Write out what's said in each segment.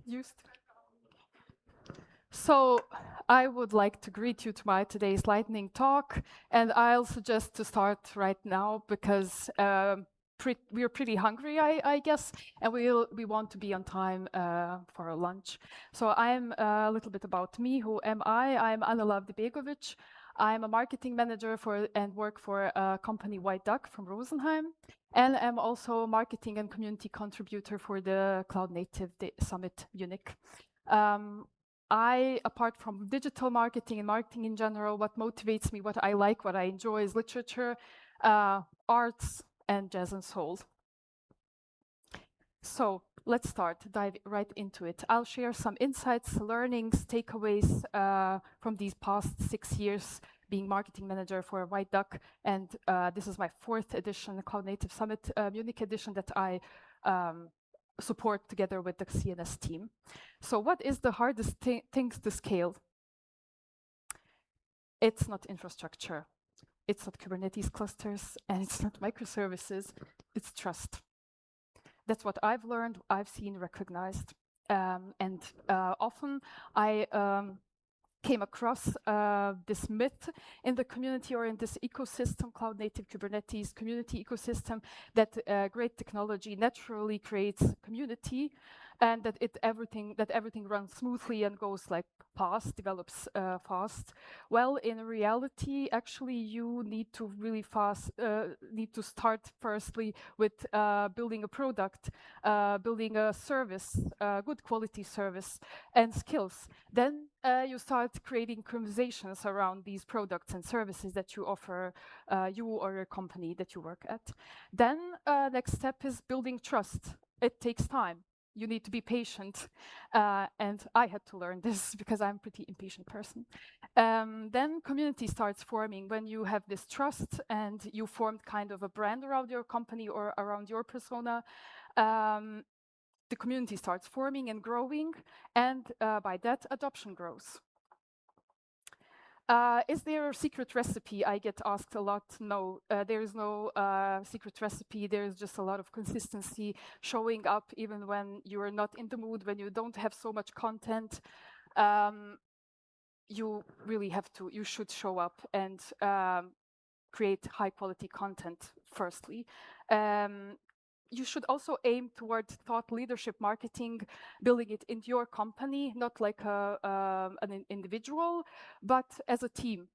Used. So I would like to greet you to my today's lightning talk, and I'll suggest to start right now because we're pretty hungry, I guess, and we want to be on time for our lunch. So I'm a little bit about me. Who am I? I'm Anela Avdibegovic. I'm a marketing manager and work for a company White Duck from Rosenheim. And I'm also a marketing and community contributor for the Cloud Native Summit Munich. Apart from digital marketing and marketing in general, what motivates me, what I like, what I enjoy is literature, arts, and jazz and soul. So let's dive right into it. I'll share some insights, learnings, takeaways from these past 6 years being marketing manager for White Duck. And this is my 4th edition, the Cloud Native Summit Munich edition that I support together with the CNS team. So what is the hardest things to scale? It's not infrastructure. It's not Kubernetes clusters, and it's not microservices. It's trust. That's what I've learned, I've seen, recognized. And often I came across this myth in the community or in this ecosystem, cloud native Kubernetes community ecosystem, that great technology naturally creates community, and that everything runs smoothly and goes like fast, develops fast. Well, in reality, actually, you need to really need to start firstly with building a product, building a service, good quality service, and skills. Then you start creating conversations around these products and services that you offer, you or your company that you work at. Then next step is building trust. It takes time. You need to be patient. And I had to learn this because I'm a pretty impatient person. Then community starts forming when you have this trust and you formed kind of a brand around your company or around your persona. The community starts forming and growing, and by that, adoption grows. Is there a secret recipe? I get asked a lot. No, there is no secret recipe. There's just a lot of consistency, showing up even when you are not in the mood, when you don't have so much content. You really you should show up and create high quality content firstly. You should also aim toward thought leadership marketing, building it into your company, not like an individual, but as a team.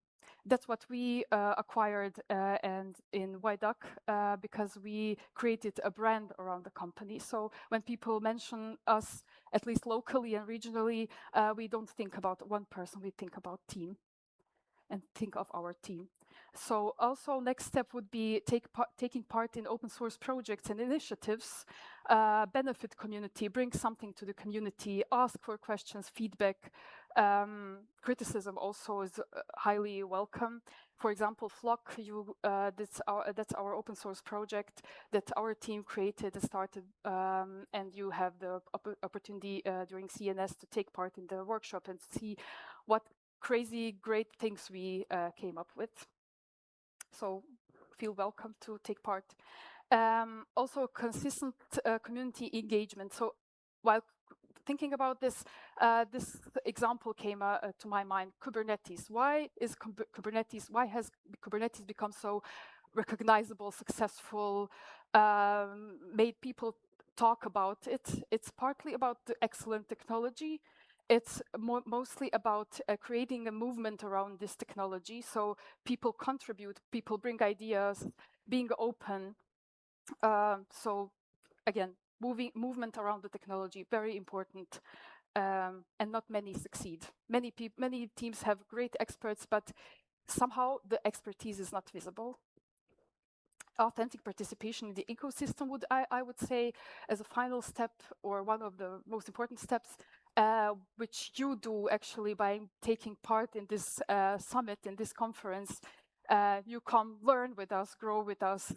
That's what we acquired and in YDuck because we created a brand around the company. So when people mention us, at least locally and regionally, we don't think about one person, we think about team and think of our team. So also next step would be taking part in open source projects and initiatives, benefit community, bring something to the community, ask for questions, feedback. Criticism also is highly welcome. For example, Flock, that's our open source project that our team created and started, and you have the opportunity during CNS to take part in the workshop and see what crazy great things we came up with. So feel welcome to take part. Also consistent community engagement. So while thinking about this, this example came to my mind, Kubernetes. Why has Kubernetes become so recognizable, successful, made people talk about it? It's partly about the excellent technology. It's mostly about creating a movement around this technology. So people contribute, people bring ideas, being open. So again, movement around the technology, very important. And not many succeed. Many teams have great experts, but somehow the expertise is not visible. Authentic participation in the ecosystem I would say as a final step, or one of the most important steps, which you do actually by taking part in this summit, in this conference. You come learn with us, grow with us,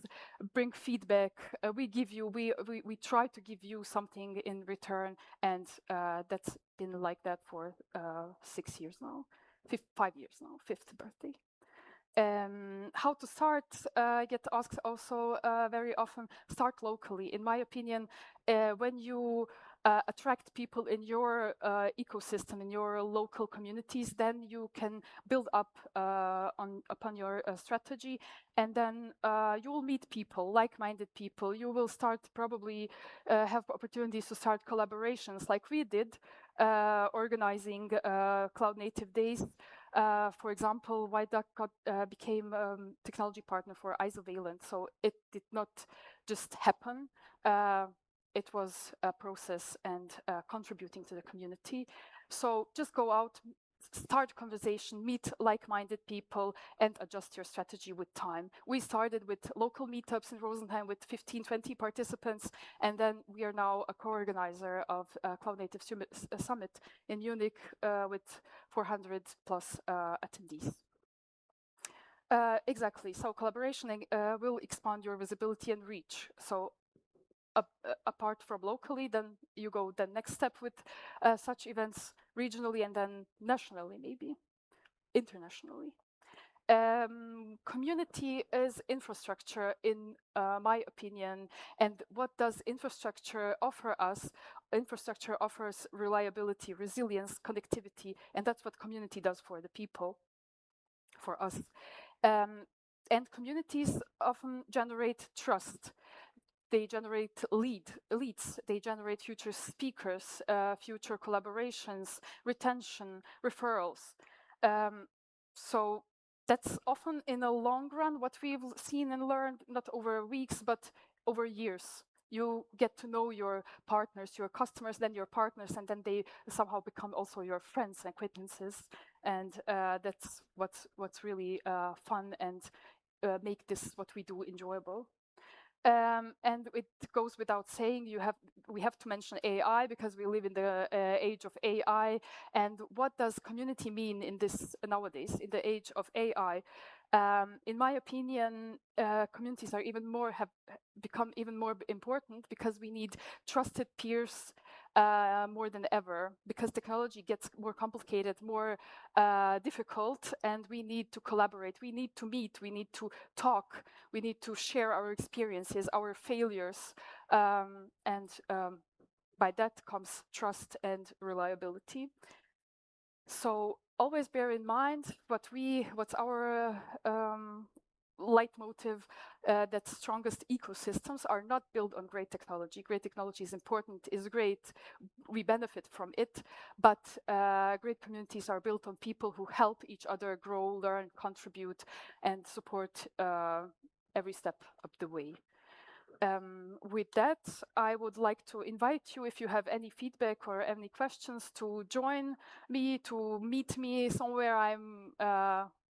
bring feedback. We try to give you something in return, and that's been like that for 6 years now, 5 years now, 5th birthday. How to start? I get asked also very often. Start locally. In my opinion, when you attract people in your ecosystem, in your local communities, then you can build up upon your strategy, and then you will meet people, like-minded people. You will start probably have opportunities to start collaborations, like we did, organizing Cloud Native Days. For example, YDAC became technology partner for Isovalent, so it did not just happen. It was a process and contributing to the community. So just go out, start conversation, meet like-minded people, and adjust your strategy with time. We started with local meetups in Rosenheim with 15, 20 participants, and then we are now a co-organizer of Cloud Native Summit in Munich with 400 plus attendees. Exactly. So collaboration will expand your visibility and reach. So apart from locally, then you go the next step with such events regionally and then nationally, maybe internationally. Community is infrastructure, in my opinion. And what does infrastructure offer us? Infrastructure offers reliability, resilience, connectivity, and that's what community does for the people, for us. And communities often generate trust. They generate leads, they generate future speakers, future collaborations, retention, referrals. So that's often in the long run what we've seen and learned, not over weeks, but over years. You get to know your partners, your customers, then your partners, and then they somehow become also your friends and acquaintances. And that's what's really fun and make this what we do enjoyable. And it goes without saying, we have to mention AI, because we live in the age of AI. And what does community mean in this nowadays, in the age of AI? In my opinion, communities are have become even more important, because we need trusted peers more than ever, because technology gets more complicated, more difficult, and we need to collaborate, we need to meet, we need to talk, we need to share our experiences, our failures, and by that comes trust and reliability. So always bear in mind what's our leitmotiv, that strongest ecosystems are not built on great technology. Great technology is important, is great, we benefit from it, but great communities are built on people who help each other grow, learn, contribute, and support every step of the way. With that, I would like to invite you, if you have any feedback or any questions, to join me, to meet me somewhere. I'm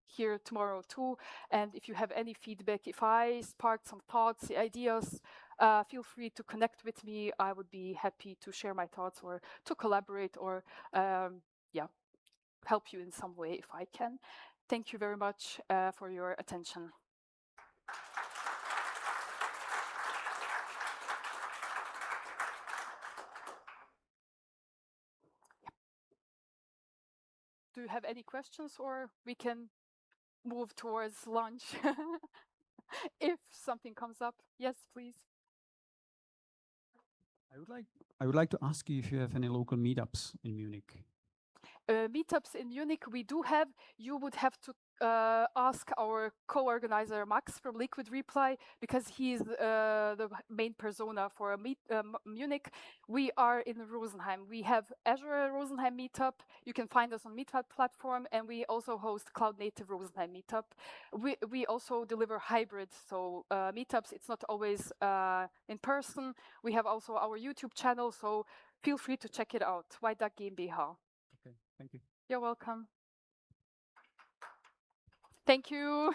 here tomorrow too. And if you have any feedback, if I sparked some thoughts, ideas, feel free to connect with me. I would be happy to share my thoughts or to collaborate or help you in some way if I can. Thank you very much for your attention. Do you have any questions, or we can move towards lunch if something comes up? Yes, please. I would like to ask you if you have any local meetups in Munich. Meetups in Munich we do have. You would have to ask our co-organizer Max from Liquid Reply, because he's the main persona for Munich. We are in Rosenheim. We have Azure Rosenheim Meetup. You can find us on Meetup platform, and we also host Cloud Native Rosenheim Meetup. We also deliver hybrid, so meetups, it's not always in person. We have also our YouTube channel, so feel free to check it out. YDAC GmbH. Okay, thank you. You're welcome. Thank you.